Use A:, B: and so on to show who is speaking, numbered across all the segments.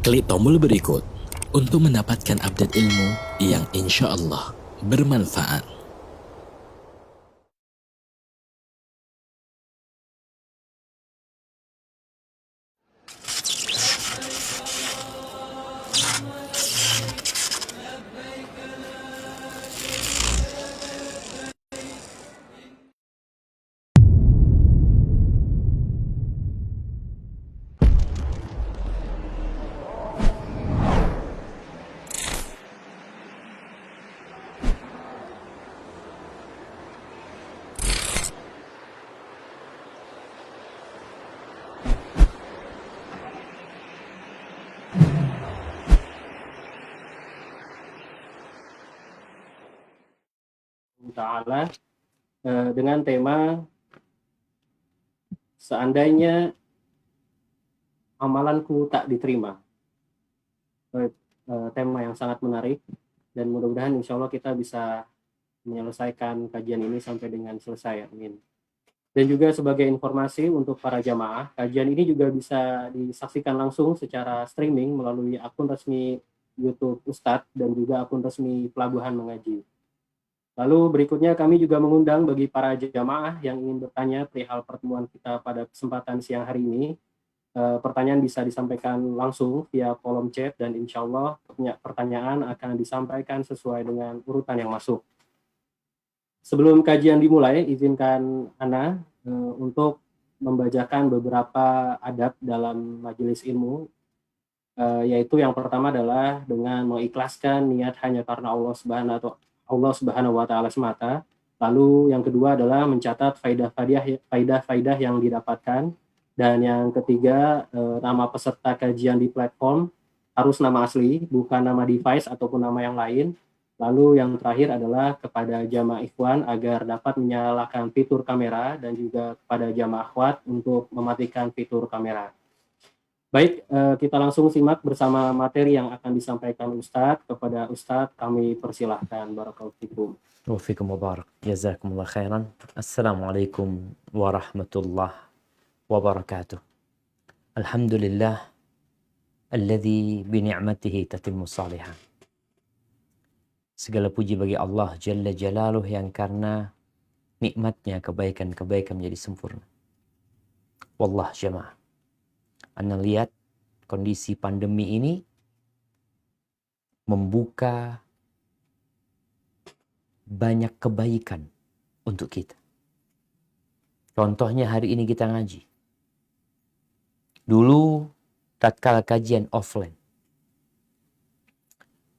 A: Klik tombol berikut untuk mendapatkan update ilmu yang insya Allah bermanfaat.
B: Ta'ala dengan tema seandainya amalanku tak diterima. Tema yang sangat menarik dan mudah-mudahan insya Allah kita bisa menyelesaikan kajian ini sampai dengan selesai. Amin. Dan juga sebagai informasi untuk para jamaah, kajian ini juga bisa disaksikan langsung secara streaming melalui akun resmi YouTube Ustadz dan juga akun resmi Pelabuhan Mengaji. Lalu berikutnya kami juga mengundang bagi para jamaah yang ingin bertanya perihal pertemuan kita pada kesempatan siang hari ini. Pertanyaan bisa disampaikan langsung via kolom chat dan insya Allah pertanyaan akan disampaikan sesuai dengan urutan yang masuk. Sebelum kajian dimulai, izinkan Ana untuk membacakan beberapa adab dalam majelis ilmu, yaitu yang pertama adalah dengan mengikhlaskan niat hanya karena Allah Subhanahu wa Ta'ala semata. Lalu yang kedua adalah mencatat faidah-faidah yang didapatkan. Dan yang ketiga, nama peserta kajian di platform harus nama asli, bukan nama device ataupun nama yang lain. Lalu yang terakhir adalah kepada jamaah ikhwan agar dapat menyalakan fitur kamera dan juga kepada jamaah akhwat untuk mematikan fitur kamera. Baik, kita langsung simak bersama materi yang akan disampaikan Ustadz. Kepada Ustadz kami persilahkan. Barakallahu fikum.
C: Wafikum mubarak. Jazakumullah khairan. Assalamualaikum warahmatullahi wabarakatuh. Alhamdulillah alladzi bini'matihi tatimmu salihah. Segala puji bagi Allah Jalla Jalaluh yang karena nikmatnya kebaikan-kebaikan menjadi sempurna. Wallah jamaah. Anda lihat kondisi pandemi ini membuka banyak kebaikan untuk kita. Contohnya hari ini kita ngaji. Dulu tatkala kajian offline,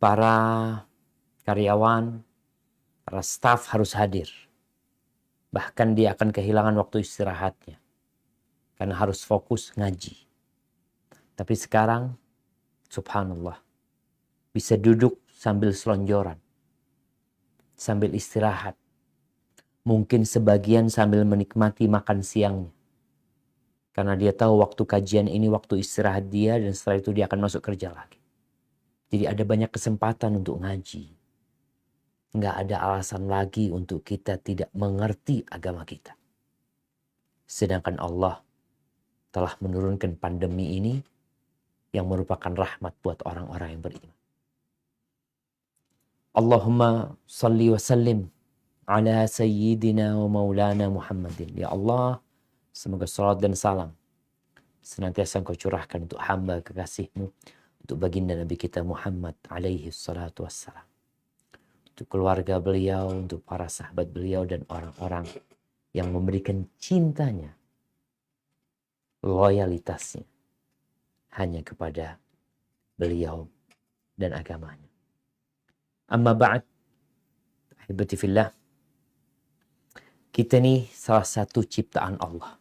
C: para karyawan, para staf harus hadir. Bahkan dia akan kehilangan waktu istirahatnya karena harus fokus ngaji. Tapi sekarang, subhanallah, bisa duduk sambil selonjoran, sambil istirahat. Mungkin sebagian sambil menikmati makan siangnya. Karena dia tahu waktu kajian ini waktu istirahat dia dan setelah itu dia akan masuk kerja lagi. Jadi ada banyak kesempatan untuk ngaji. Nggak ada alasan lagi untuk kita tidak mengerti agama kita. Sedangkan Allah telah menurunkan pandemi ini yang merupakan rahmat buat orang-orang yang beriman. Allahumma salli wa sallim ala sayyidina wa maulana Muhammadin. Ya Allah, semoga salat dan salam senantiasa Engkau curahkan untuk hamba kekasih-Mu, untuk baginda Nabi kita Muhammad alaihi salatu wassalam, untuk keluarga beliau, untuk para sahabat beliau dan orang-orang yang memberikan cintanya, loyalitasnya hanya kepada beliau dan agamanya. Amma ba'd, ahibati fillah, kita ini salah satu ciptaan Allah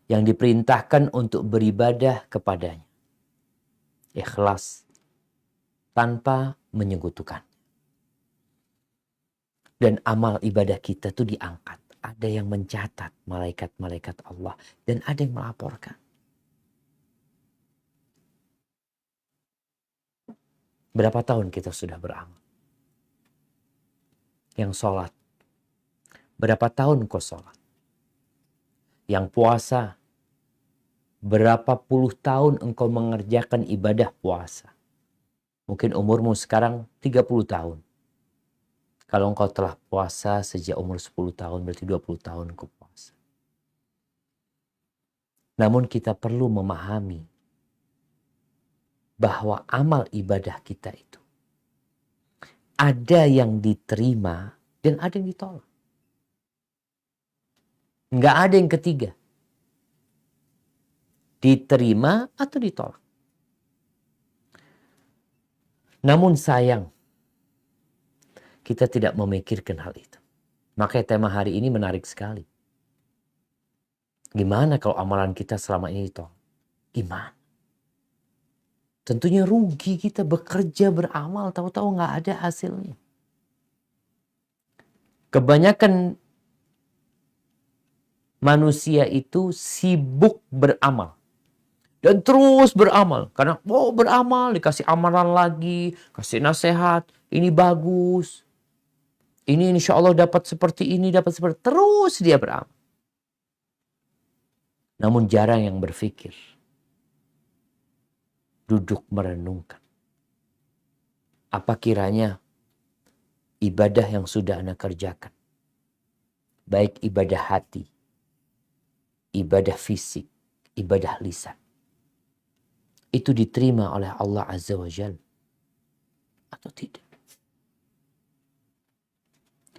C: yang diperintahkan untuk beribadah kepadanya. Ikhlas, tanpa menyekutukan. Dan amal ibadah kita itu diangkat. Ada yang mencatat malaikat-malaikat Allah dan ada yang melaporkan. Berapa tahun kita sudah beramal? Yang sholat. Berapa tahun kau sholat? Yang puasa. berapa puluh tahun engkau mengerjakan ibadah puasa. Mungkin umurmu sekarang 30 tahun. Kalau engkau telah puasa sejak umur 10 tahun, berarti 20 tahun engkau puasa. Namun kita perlu memahami bahwa amal ibadah kita itu ada yang diterima dan ada yang ditolak. Nggak ada yang ketiga. Diterima atau ditolak. Namun sayang, kita tidak memikirkan hal itu. Makanya tema hari ini menarik sekali. Gimana kalau amalan kita selama ini ditolak? Gimana? Tentunya rugi kita bekerja, beramal, tahu-tahu nggak ada hasilnya. Kebanyakan manusia itu sibuk beramal. Dan terus beramal. Karena beramal, dikasih amalan lagi, kasih nasihat, ini bagus. Ini insya Allah dapat seperti ini, dapat seperti terus dia beramal. Namun jarang yang berpikir. Duduk merenungkan. Apa kiranya ibadah yang sudah Anda kerjakan. Baik ibadah hati, ibadah fisik, ibadah lisan. Itu diterima oleh Allah Azza wa Jalla atau tidak.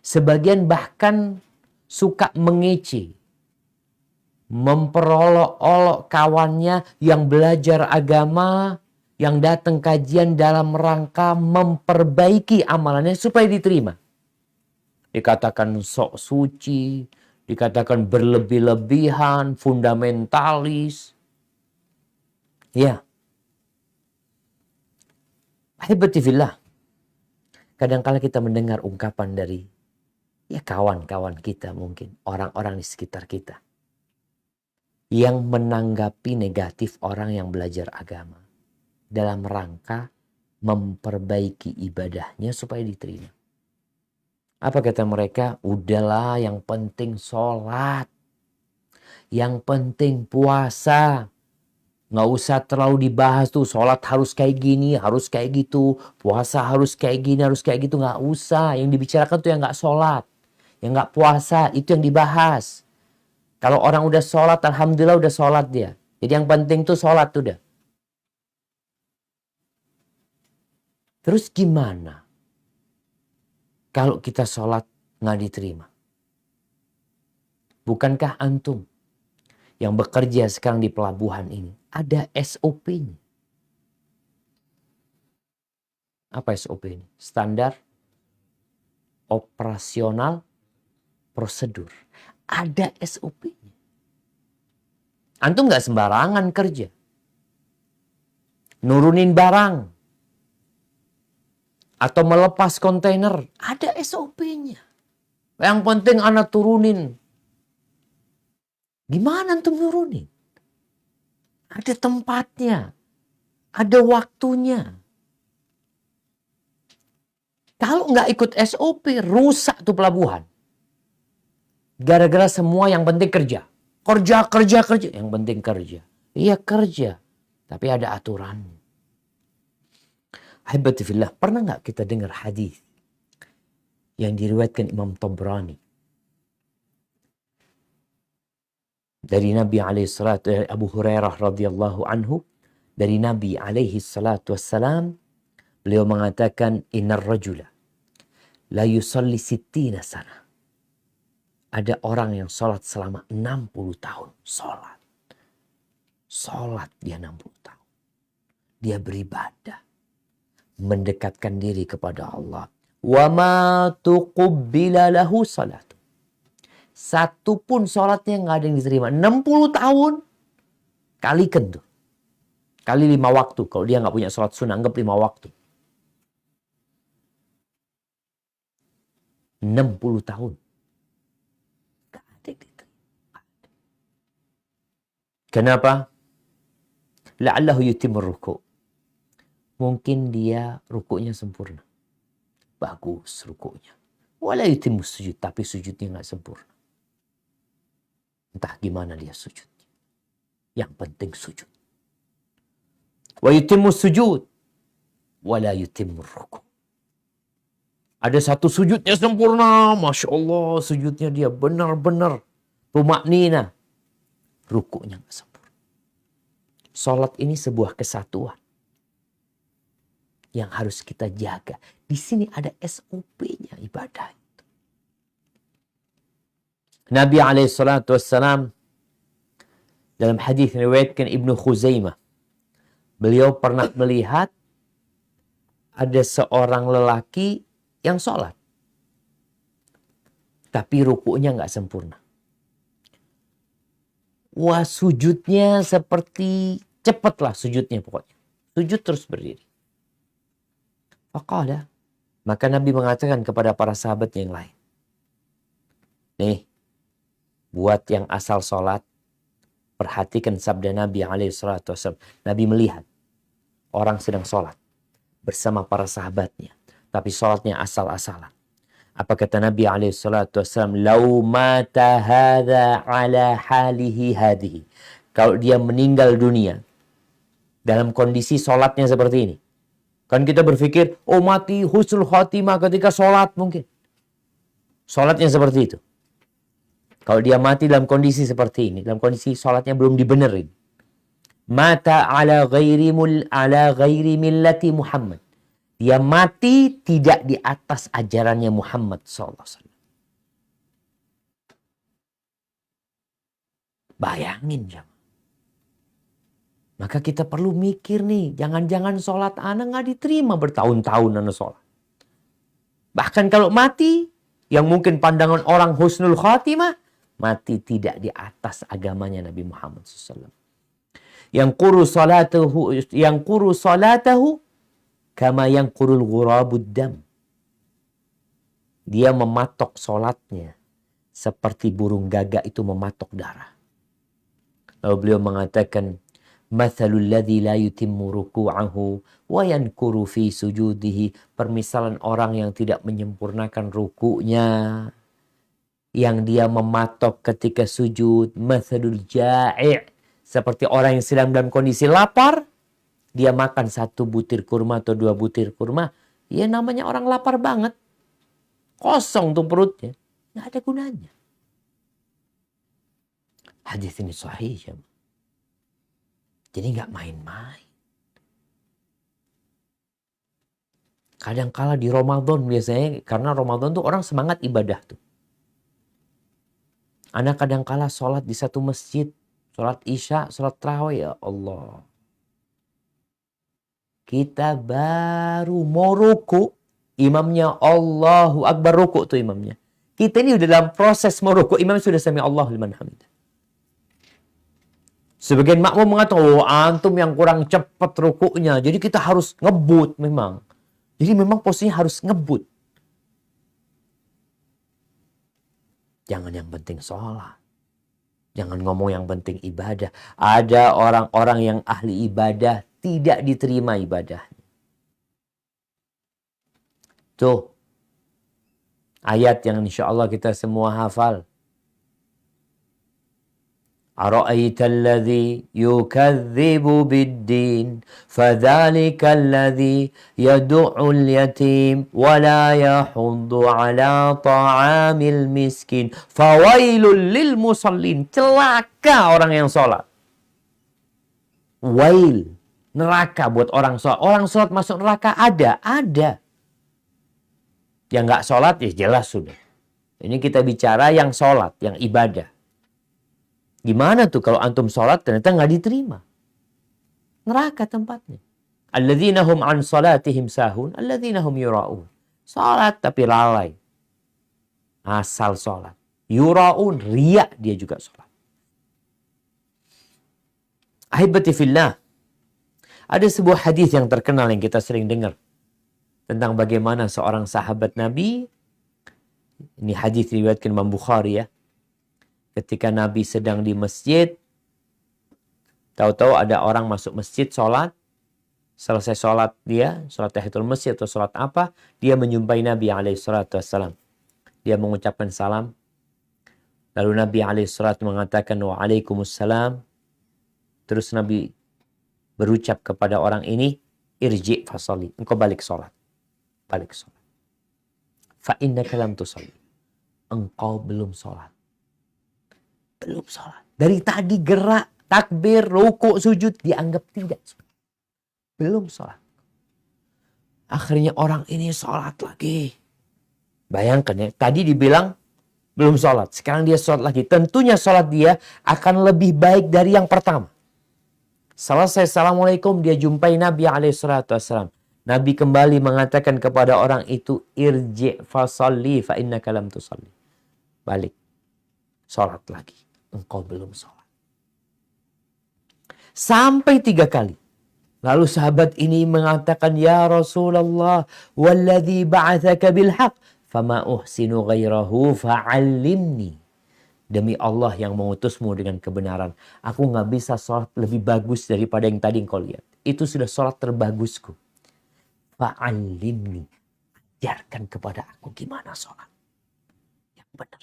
C: Sebagian bahkan suka mengece, memperolok-olok kawannya yang belajar agama, yang datang kajian dalam rangka memperbaiki amalannya supaya diterima. Dikatakan sok suci, dikatakan berlebih-lebihan, fundamentalis. Ya. Ahibati fillah. Kadang-kala kita mendengar ungkapan dari kawan-kawan kita mungkin, orang-orang di sekitar kita yang menanggapi negatif orang yang belajar agama dalam rangka memperbaiki ibadahnya supaya diterima. Apa kata mereka? Udahlah, yang penting sholat, yang penting puasa. Nggak usah terlalu dibahas tuh, sholat harus kayak gini, harus kayak gitu, puasa harus kayak gini, harus kayak gitu. Nggak usah, yang dibicarakan tuh yang nggak sholat, yang nggak puasa, itu yang dibahas. Kalau orang udah sholat, alhamdulillah udah sholat dia. Jadi yang penting tuh sholat tuh udah. Terus gimana kalau kita sholat nggak diterima? Bukankah antum yang bekerja sekarang di pelabuhan ini ada SOP-nya? Apa SOP ini? Standar operasional prosedur. Ada SOP-nya. Antum nggak sembarangan kerja. Nurunin barang. Atau melepas kontainer. Ada SOP-nya. Yang penting anak turunin. Gimana antum nurunin? Ada tempatnya. Ada waktunya. Kalau nggak ikut SOP, rusak tuh pelabuhan. Gara-gara semua yang penting kerja. Kerja. Yang penting kerja. Iya kerja. Tapi ada aturannya. Ahibati fillah, pernah nggak kita dengar hadis yang diriwayatkan Imam Tabrani dari Nabi alaihi salatu Abu Hurairah radhiyallahu anhu, dari Nabi alaihi salatu wassalam, beliau mengatakan innar rajula la yusalli 60 sana. Ada orang yang sholat selama 60 tahun. Sholat dia 60 tahun. Dia beribadah. Mendekatkan diri kepada Allah. Wa ma tuqubbila lahu salatu. Satu pun sholatnya nggak ada yang diterima. 60 tahun. Kalikan tuh. Kali 5 waktu. Kalau dia nggak punya sholat sunnah, anggap 5 waktu. 60 tahun. Nggak ada yang diterima. Kenapa? La'allahu yutimur ruku'. Mungkin dia rukuknya sempurna. Bagus rukuknya. Wala yutimmu sujud. Tapi sujudnya nggak sempurna. Entah gimana dia sujudnya. Yang penting sujud. Wa yutimmu sujud wa la yutimmu ruku'. Ada satu sujudnya sempurna, Masya Allah, sujudnya dia benar-benar tumaknina. Rukuknya nggak sempurna. Salat ini sebuah kesatuan yang harus kita jaga. Di sini ada SOP-nya ibadah itu. Nabi SAW dalam hadis riwayatkan Ibnu Khuzaimah, beliau pernah melihat ada seorang lelaki yang sholat, tapi rukuknya nggak sempurna. Wah, sujudnya seperti cepatlah sujudnya pokoknya. Sujud terus berdiri. Faqala, maka Nabi mengatakan kepada para sahabat yang lain, nih, buat yang asal sholat, perhatikan sabda Nabi SAW. Nabi melihat orang sedang sholat bersama para sahabatnya, tapi sholatnya asal-asalan. Apa kata Nabi SAW? Lau mata hadha ala halihi hadihi. Kalau dia meninggal dunia dalam kondisi sholatnya seperti ini. Kan kita berpikir, oh mati husnul khatimah ketika sholat mungkin. Sholatnya seperti itu. Kalau dia mati dalam kondisi seperti ini, dalam kondisi sholatnya belum dibenerin. Mata ala ghairi millati Muhammad. Dia mati tidak di atas ajarannya Muhammad SAW. Bayangin jemaah. Maka kita perlu mikir nih, jangan-jangan sholat anak nggak diterima bertahun-tahun anak sholat. Bahkan kalau mati, yang mungkin pandangan orang husnul khatimah, mati tidak di atas agamanya Nabi Muhammad SAW. Yang kuru salatahu kama yang kurul ghurabud dam. Dia mematok sholatnya seperti burung gagak itu mematok darah. Lalu beliau mengatakan, mathalul ladzi la yutimmu ruku'ahu wa yankuru fi sujudihi. Permisalan orang yang tidak menyempurnakan ruku'nya, yang dia mematok ketika sujud. Mathalul ja'i', seperti orang yang sedang dalam kondisi lapar, dia makan 1 butir kurma atau 2 butir kurma, ya namanya orang lapar banget, kosong tuh perutnya, nggak ada gunanya. Hadis ini sahih ya. Jadi nggak main-main. Kadang-kala di Ramadan biasanya, karena Ramadan tuh orang semangat ibadah tuh. Anak kadang-kala sholat di satu masjid, sholat isya, sholat tarawih, ya Allah. Kita baru mau ruku, imamnya Allahu Akbar, ruku tuh imamnya. Kita ini udah dalam proses mau ruku, imam sudah sami Allahu liman hamidah. Sebagian makmum mengatakan, oh antum yang kurang cepat rukunya, jadi kita harus ngebut memang. Jadi memang posisinya harus ngebut. Jangan yang penting sholat. Jangan ngomong yang penting ibadah. Ada orang-orang yang ahli ibadah, tidak diterima ibadahnya. Tuh, ayat yang insya Allah kita semua hafal. Ara'aita alladhi yukadzibu biddin, fadhalika alladhi yadu'ul yatim, wa la yahuddu ala ta'amil miskin, fawailul lil musallin. Celaka orang yang sholat. Wail, neraka buat orang sholat. Orang sholat masuk neraka ada. Yang nggak sholat ya jelas sudah. Ini kita bicara yang sholat, yang ibadah. Gimana tuh kalau antum sholat ternyata nggak diterima? Neraka tempatnya. Alladzina hum an salatihim sahun, alladzina hum yura'un. Sholat tapi lalai. Asal sholat. Yura'un, riya dia juga sholat. Ahibati fillah. Ada sebuah hadis yang terkenal yang kita sering dengar. Tentang bagaimana seorang sahabat Nabi. Ini hadis riwayatkan Imam Bukhari ya. Ketika Nabi sedang di masjid, tahu-tahu ada orang masuk masjid sholat, selesai sholat dia, sholat tahiyatul masjid atau sholat apa, dia menjumpai Nabi SAW. Dia mengucapkan salam, lalu Nabi SAW mengatakan waalaikumsalam, Terus Nabi berucap kepada orang ini, irji fasalli, engkau balik sholat. Balik sholat. Fa innaka lam tusalli. Engkau belum sholat. Belum sholat. Dari tadi gerak, takbir, rukuk, sujud, dianggap tidak. Belum sholat. Akhirnya orang ini sholat lagi. Bayangkan ya, tadi dibilang belum sholat. Sekarang dia sholat lagi. Tentunya sholat dia akan lebih baik dari yang pertama. Selesai Assalamualaikum, dia jumpai Nabi SAW. Nabi kembali mengatakan kepada orang itu, irji fasalli fa innaka lam tusalli. Balik. Sholat lagi. Engkau belum sholat. Sampai 3 kali. Lalu sahabat ini mengatakan, ya Rasulullah, walladhi ba'athaka bilhaq, fama uhsinu ghairahu fa'allimni. Demi Allah yang mengutusmu dengan kebenaran, aku nggak bisa sholat lebih bagus daripada yang tadi engkau lihat. Itu sudah sholat terbagusku. Fa'allimni. Ajarkan kepada aku gimana sholat yang benar.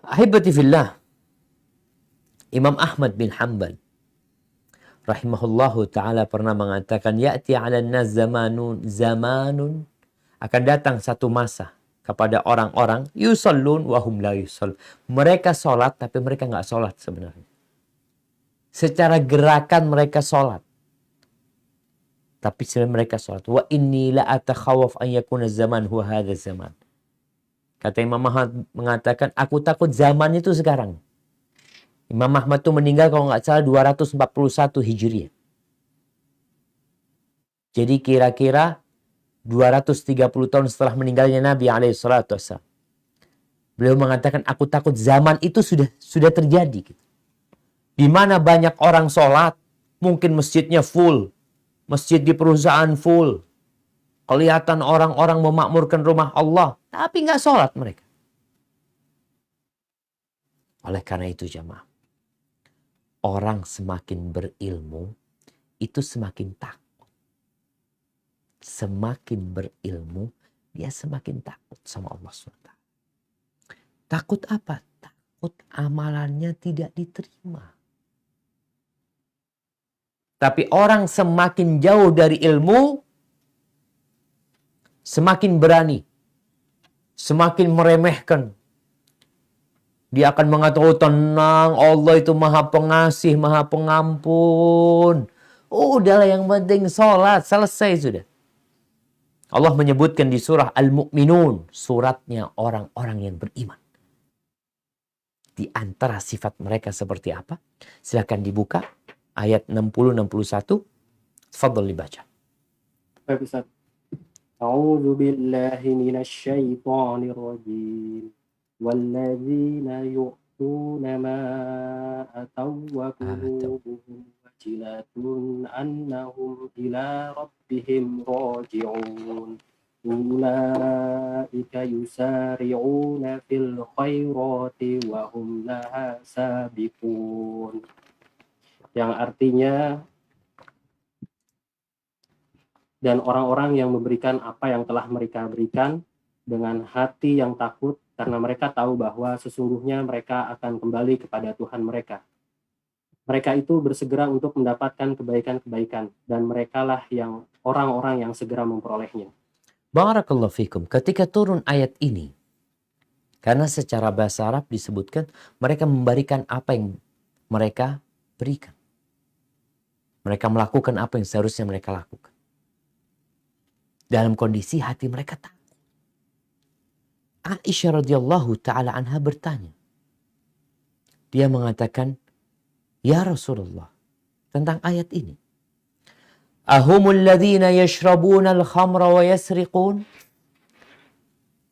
C: Ahibati fillah, Imam Ahmad bin Hanbal rahimahullahu ta'ala pernah mengatakan, ya'ti 'alan nas zamanun akan datang satu masa kepada orang-orang yusallun wa hum la yusall. Mereka sholat tapi mereka nggak sholat sebenarnya. Secara gerakan mereka sholat. Tapi sebenarnya mereka sholat. Wa inni la atakhawaf an yakuna zaman huwa hadha zaman. Kata Imam Ahmad mengatakan, aku takut zaman itu sekarang. Imam Ahmad itu meninggal kalau nggak salah 241 Hijriah. Jadi kira-kira 230 tahun setelah meninggalnya Nabi SAW. Beliau mengatakan, aku takut zaman itu sudah terjadi. Di mana banyak orang sholat, mungkin masjidnya full. Masjid di perusahaan full. Kelihatan orang-orang memakmurkan rumah Allah. Tapi nggak sholat mereka. Oleh karena itu jamaah. Orang semakin berilmu, itu semakin takut. Semakin berilmu, dia semakin takut sama Allah SWT. Takut apa? Takut amalannya tidak diterima. Tapi orang semakin jauh dari ilmu, semakin berani. Semakin meremehkan. Dia akan mengatakan, oh tenang, Allah itu maha pengasih, maha pengampun. Oh udahlah yang penting sholat, selesai sudah. Allah menyebutkan di surah Al-Mu'minun, suratnya orang-orang yang beriman. Di antara sifat mereka seperti apa? Silakan dibuka ayat 60-61. Tafadhal dibaca.
B: Baik Ustaz. A'udzu billahi minasy syaithanir rajim. Walladzina yu'tuna ma ataw wa qulubuhum wajilatun annahum ila rabbihim raji'un. Ulaika yusari'una fil khairati wa hum laha sabiqun. Yang artinya, dan orang-orang yang memberikan apa yang telah mereka berikan dengan hati yang takut karena mereka tahu bahwa sesungguhnya mereka akan kembali kepada Tuhan mereka. Mereka itu bersegera untuk mendapatkan kebaikan-kebaikan dan merekalah yang orang-orang yang segera memperolehnya.
C: Barakallahu fikum. Ketika turun ayat ini, karena secara bahasa Arab disebutkan mereka memberikan apa yang mereka berikan. Mereka melakukan apa yang seharusnya mereka lakukan. Dalam kondisi hati mereka takut. Aisyah radhiyallahu ta'ala anha bertanya. Dia mengatakan, ya Rasulullah, tentang ayat ini. Ahumul ladzina yashrabuna al-khamra wa yasriqun?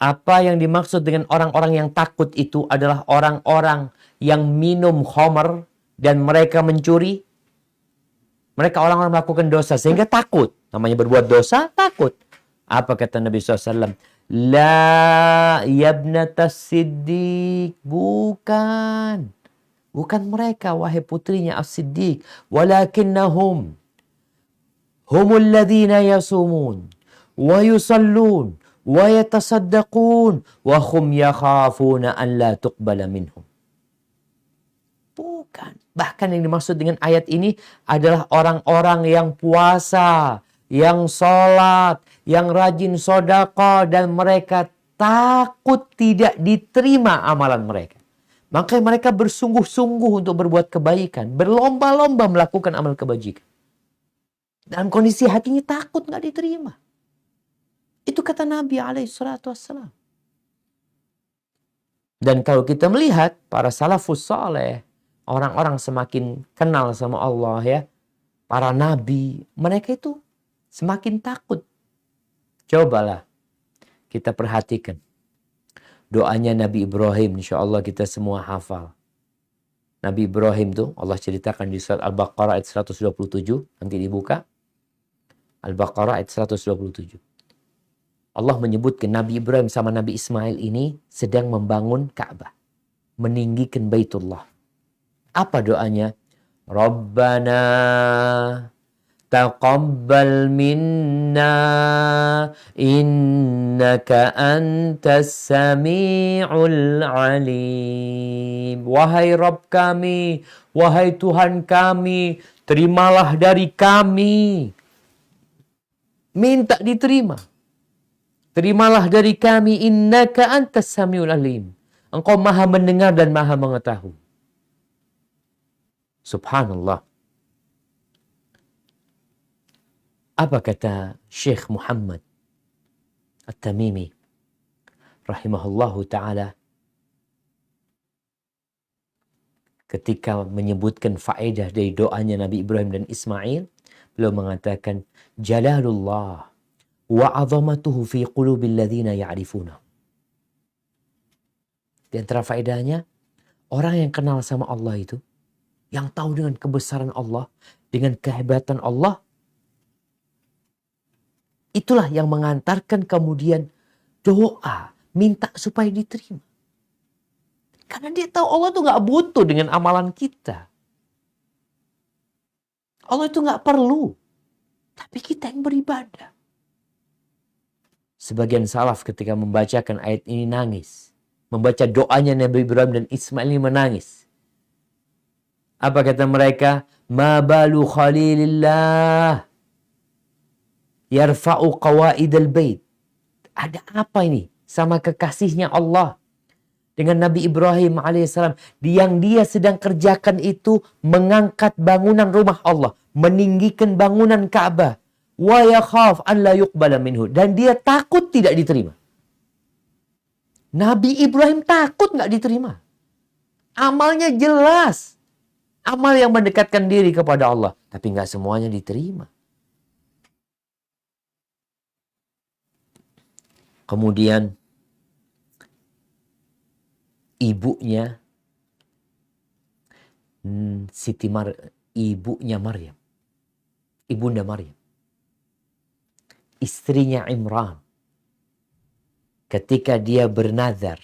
C: Apa yang dimaksud dengan orang-orang yang takut itu adalah orang-orang yang minum khamr dan mereka mencuri? Mereka orang-orang melakukan dosa sehingga takut. Namanya berbuat dosa, takut. Apa kata Nabi SAW? La yabnatas siddiq. Bukan. Bukan mereka, wahai putrinya as-siddiq. Walakinnahum. Humul ladhina yasumun. Wa yusallun. Wa yatasaddaqun. Wa hum yakhafuna an la tuqbala minhum. Bukan. Bahkan yang dimaksud dengan ayat ini adalah orang-orang yang puasa, yang sholat, yang rajin sodaqah, dan mereka takut tidak diterima amalan mereka. Maka mereka bersungguh-sungguh untuk berbuat kebaikan, berlomba-lomba melakukan amal kebajikan. Dalam kondisi hatinya takut nggak diterima. Itu kata Nabi SAW. Dan kalau kita melihat para salafus saleh, orang-orang semakin kenal sama Allah ya, para nabi, mereka itu semakin takut. Cobalah kita perhatikan doanya Nabi Ibrahim, insya Allah kita semua hafal. Nabi Ibrahim tuh Allah ceritakan di surat Al-Baqarah ayat 127, nanti dibuka. Al-Baqarah ayat 127. Allah menyebutkan Nabi Ibrahim sama Nabi Ismail ini sedang membangun Ka'bah, meninggikan Baitullah. Apa doanya? Rabbana taqabbal minna innaka antas sami'ul alim. Wahai Rabb kami, wahai Tuhan kami, terimalah dari kami. Minta diterima. Terimalah dari kami, innaka antas sami'ul alim. Engkau maha mendengar dan maha mengetahui. Subhanallah. Apa kata Syekh Muhammad At-Tamimi rahimahullahu ta'ala ketika menyebutkan faedah dari doanya Nabi Ibrahim dan Ismail, beliau mengatakan jalalullah wa azamatuhu fi qulubil ladzina ya'rifuna. Di antara faedahnya, orang yang kenal sama Allah itu, yang tahu dengan kebesaran Allah, dengan kehebatan Allah, itulah yang mengantarkan kemudian doa, minta supaya diterima. Karena dia tahu Allah tuh gak butuh dengan amalan kita. Allah itu gak perlu. Tapi kita yang beribadah. Sebagian salaf ketika membacakan ayat ini nangis. Membaca doanya Nabi Ibrahim dan Ismail ini menangis. Apa kata mereka? Ma balu khalilillah yarfa'u qawaidal bait. Ada apa ini sama kekasihnya Allah dengan Nabi Ibrahim alaihissalam, yang dia sedang kerjakan itu mengangkat bangunan rumah Allah, meninggikan bangunan Ka'bah, wa yakhaf an la yuqbala minhu, dan dia takut tidak diterima. Nabi Ibrahim takut nggak diterima. Amalnya jelas, amal yang mendekatkan diri kepada Allah, tapi nggak semuanya diterima. Kemudian ibunya ibunya Maryam, ibunda Maryam, istrinya Imran, ketika dia bernazar,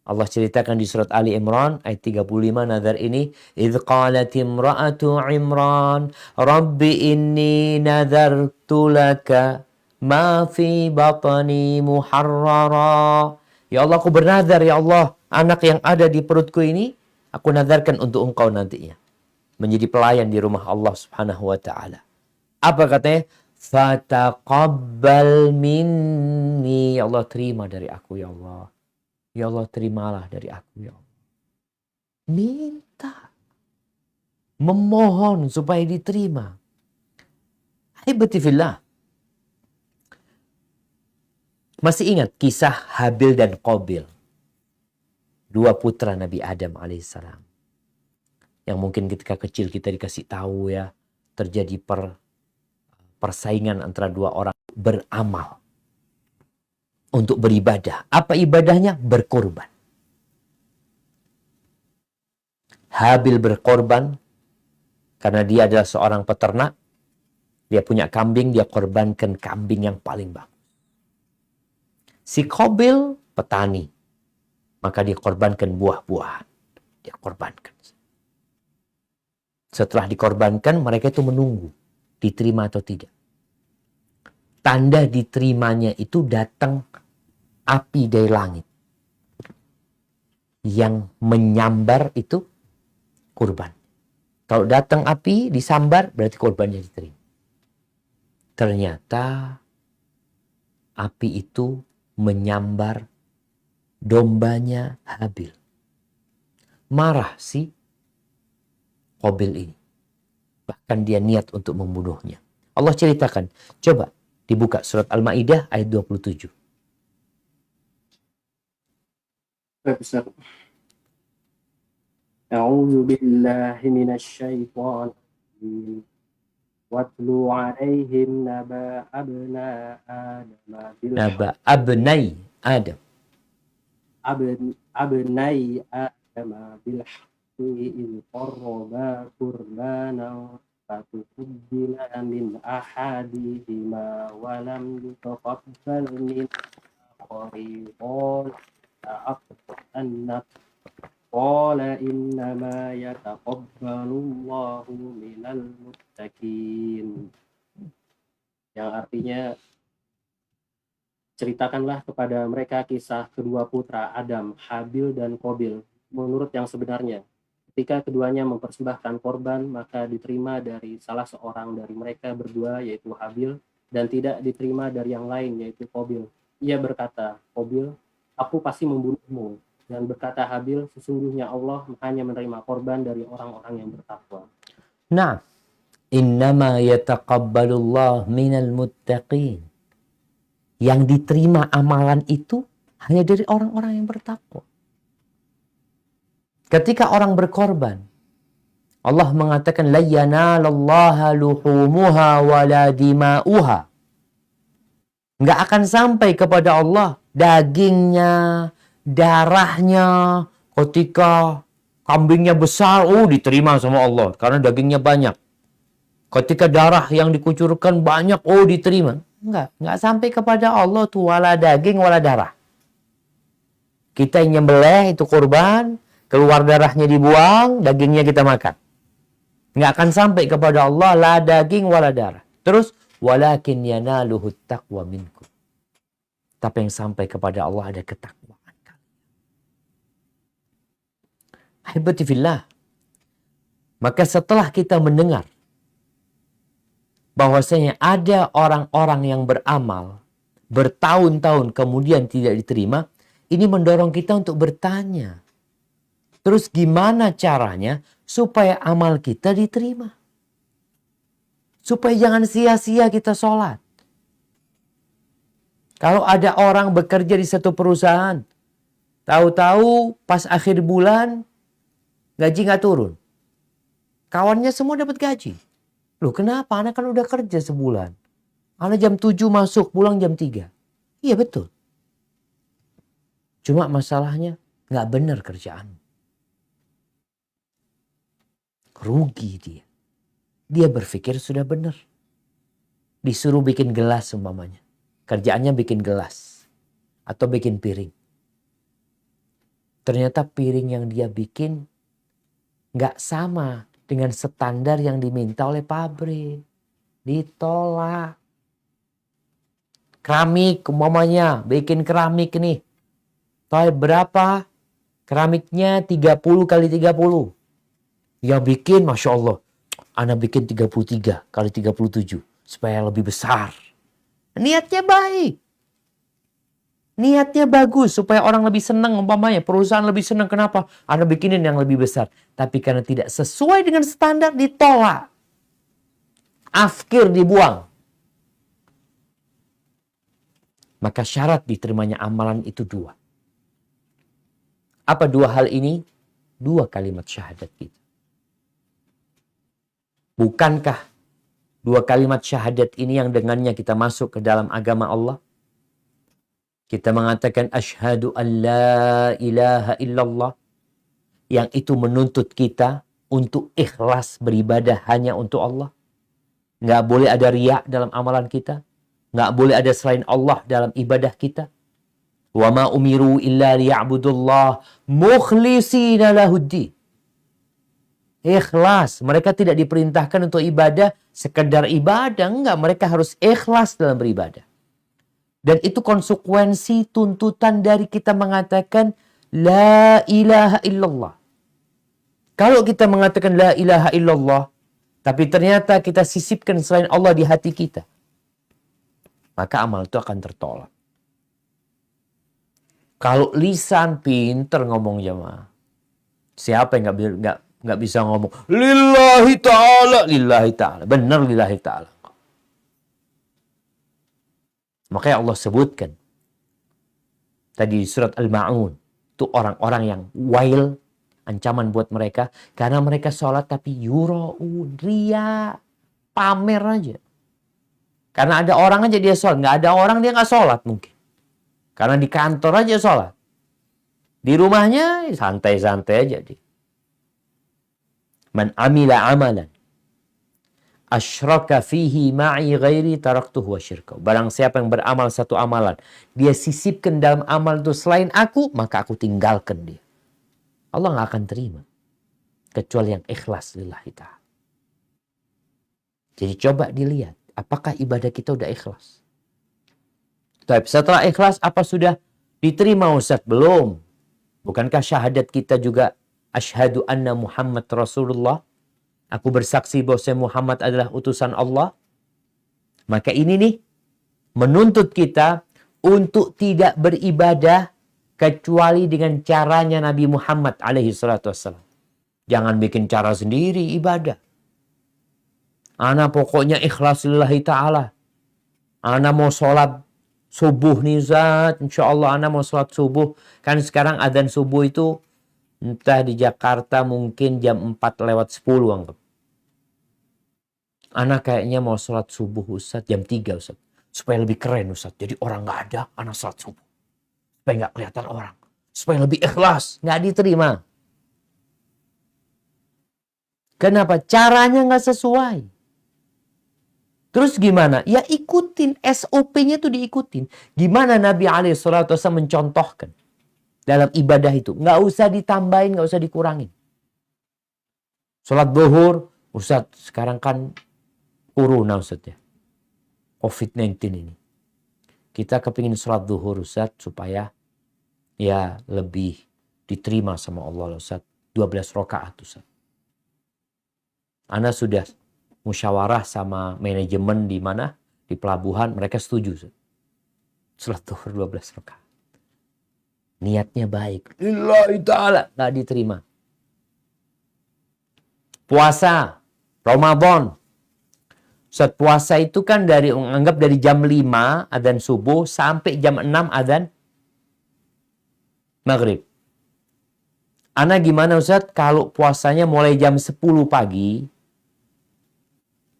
C: Allah ceritakan di surat Ali Imran ayat 35 nazar ini, idz qalat imra'atu Imran rabbi inni nazartu laka ma fi batni muharrara. Ya Allah, aku bernazar, ya Allah, anak yang ada di perutku ini, aku nazarkan untuk engkau nantinya. Menjadi pelayan di rumah Allah subhanahu wa ta'ala. Apa katanya? Fataqabbal minni. Ya Allah, terima dari aku, ya Allah. Ya Allah, terimalah dari aku, ya Allah. Minta. Memohon supaya diterima. Ahibati fillah. Masih ingat kisah Habil dan Qabil? Dua putra Nabi Adam alaihissalam. Yang mungkin ketika kecil kita dikasih tahu ya, terjadi persaingan antara dua orang beramal. Untuk beribadah. Apa ibadahnya? Berkorban. Habil berkorban karena dia adalah seorang peternak. Dia punya kambing, dia korbankan kambing yang paling bagus. Si Qabil petani, maka dia korbankan buah-buahan. Dia korbankan. Setelah dikorbankan, mereka itu menunggu diterima atau tidak. Tanda diterimanya itu datang api dari langit yang menyambar itu kurban. Kalau datang api disambar berarti kurbannya diterima. Ternyata api itu menyambar dombanya Habil. Marah si Qabil ini. Bahkan dia niat untuk membunuhnya. Allah ceritakan. Coba dibuka surat Al-Maidah ayat 27.
B: Baik, Ustaz. A'udzu billahi minasy syaithanir watlu 'alaihim naba abna Adam bil
C: Naba abnai Adam.
B: abnai Adam bil haqqi in qarraba qurbanan fatuqbila min ahadihima wa lam yutaqabbal min akhari qala qala innama yataqabbalullahu minal muttaqin. Yang artinya, ceritakanlah kepada mereka kisah kedua putra Adam, Habil dan Qabil, menurut yang sebenarnya. Ketika keduanya mempersembahkan korban, maka diterima dari salah seorang dari mereka berdua, yaitu Habil, dan tidak diterima dari yang lain, yaitu Qabil. Ia berkata, Qabil, aku pasti membunuhmu. Dan berkata Habil, sesungguhnya Allah hanya menerima korban dari orang-orang yang bertakwa.
C: Nah, innama yataqabbalullah minal muttaqin. Yang diterima amalan itu hanya dari orang-orang yang bertakwa. Ketika orang berkorban, Allah mengatakan la yanalallaha luhumuha wala dima'uha. Enggak akan sampai kepada Allah dagingnya, darahnya. Ketika kambingnya besar, diterima sama Allah karena dagingnya banyak. Ketika darah yang dikucurkan banyak, diterima. Enggak sampai kepada Allah tuh wala daging wala darah. Kita yang nyembelih itu kurban, keluar darahnya dibuang, dagingnya kita makan. Enggak akan sampai kepada Allah la daging wala darah. Terus walakin yanaluhu taqwa minkum. Tapi yang sampai kepada Allah ada ketakwaan. Ahibati fillah. Maka setelah kita mendengar bahwasanya ada orang-orang yang beramal bertahun-tahun kemudian tidak diterima, ini mendorong kita untuk bertanya. Terus gimana caranya supaya amal kita diterima? Supaya jangan sia-sia kita sholat. Kalau ada orang bekerja di satu perusahaan, tahu-tahu pas akhir bulan gaji nggak turun. Kawannya semua dapat gaji. Loh kenapa? Anak kan udah kerja sebulan. Anak jam 7 masuk, pulang jam 3. Iya betul. Cuma masalahnya nggak benar kerjaan. Rugi dia. Dia berpikir sudah benar. Disuruh bikin gelas umpamanya. Kerjaannya bikin gelas. Atau bikin piring. Ternyata piring yang dia bikin nggak sama dengan standar yang diminta oleh pabrik. Ditolak. Keramik umpamanya. Bikin keramik nih. Tahu berapa? Keramiknya 30 kali 30. Yang bikin Masya Allah. Anak bikin 33 kali 37. Supaya lebih besar. Niatnya baik. Niatnya bagus supaya orang lebih senang umpamanya. Perusahaan lebih senang. Kenapa? Anak bikinin yang lebih besar. Tapi karena tidak sesuai dengan standar ditolak. Afkir dibuang. Maka syarat diterimanya amalan itu 2. Apa 2 hal ini? 2 kalimat syahadat kita. Bukankah 2 kalimat syahadat ini yang dengannya kita masuk ke dalam agama Allah? Kita mengatakan asyhadu an la ilaha illallah. Yang itu menuntut kita untuk ikhlas beribadah hanya untuk Allah. Nggak boleh ada riya dalam amalan kita. Nggak boleh ada selain Allah dalam ibadah kita. Wa ma umiru illa liya'budullah mukhlishina lahuddin. Ikhlas. Mereka tidak diperintahkan untuk ibadah sekedar ibadah. Enggak, mereka harus ikhlas dalam beribadah. Dan itu konsekuensi tuntutan dari kita mengatakan la ilaha illallah. Kalau kita mengatakan la ilaha illallah, tapi ternyata kita sisipkan selain Allah di hati kita, maka amal itu akan tertolak. Kalau lisan pinter ngomong jemaah, siapa yang nggak bisa ngomong lillahi ta'ala, benar lillahi ta'ala. Makanya Allah sebutkan tadi di surat Al-Ma'un, itu orang-orang yang wail, ancaman buat mereka, karena mereka sholat tapi yura'un, ria, pamer aja. Karena ada orang aja dia sholat, nggak ada orang dia nggak sholat mungkin. Karena di kantor aja sholat. Di rumahnya santai-santai aja dia. Man amila amalan asyraka fihi ma'i ghairi taraktuhu wa syirka. Barang siapa yang beramal satu amalan, dia sisipkan dalam amal itu selain aku, maka aku tinggalkan dia. Allah nggak akan terima. Kecuali yang ikhlas lillahi ta'ala. Jadi coba dilihat, apakah ibadah kita udah ikhlas? Tapi setelah ikhlas, apa sudah diterima Ustaz? Belum. Bukankah syahadat kita juga asyhadu anna Muhammad Rasulullah? Aku bersaksi bahwa Muhammad adalah utusan Allah. Maka ini nih menuntut kita untuk tidak beribadah kecuali dengan caranya Nabi Muhammad alaihi salatu wassalam. Jangan bikin cara sendiri ibadah. Ana pokoknya ikhlas lillahi ta'ala. Ana mau sholat subuh nih Zat. Insya Allah ana mau sholat subuh. Kan sekarang adzan subuh itu entah di Jakarta mungkin jam 4:10 anggap. Ana kayaknya mau sholat subuh Ustaz jam 3 Ustaz. Supaya lebih keren Ustaz. Jadi orang gak ada, ana sholat subuh. Supaya gak kelihatan orang. Supaya lebih ikhlas. Gak diterima. Kenapa? Caranya gak sesuai. Terus gimana? Ya ikutin. SOP-nya tuh diikutin. Gimana Nabi SAW mencontohkan dalam ibadah itu. Nggak usah ditambahin, nggak usah dikurangin. Sholat zuhur, Ustaz sekarang kan corona Ustaz ya. COVID-19 ini. Kita kepingin sholat zuhur Ustaz supaya ya lebih diterima sama Allah Ustaz. 12 rakaat Ustaz. Ana sudah musyawarah sama manajemen di mana? Di pelabuhan, mereka setuju. Sholat zuhur 12 rakaat. Niatnya baik. Lillahi ta'ala. Nggak diterima. Puasa. Ramadan. Saat puasa itu kan anggap dari jam 5 adzan subuh sampai jam 6 adzan maghrib. Ana gimana Ustaz? Kalau puasanya mulai jam 10 pagi,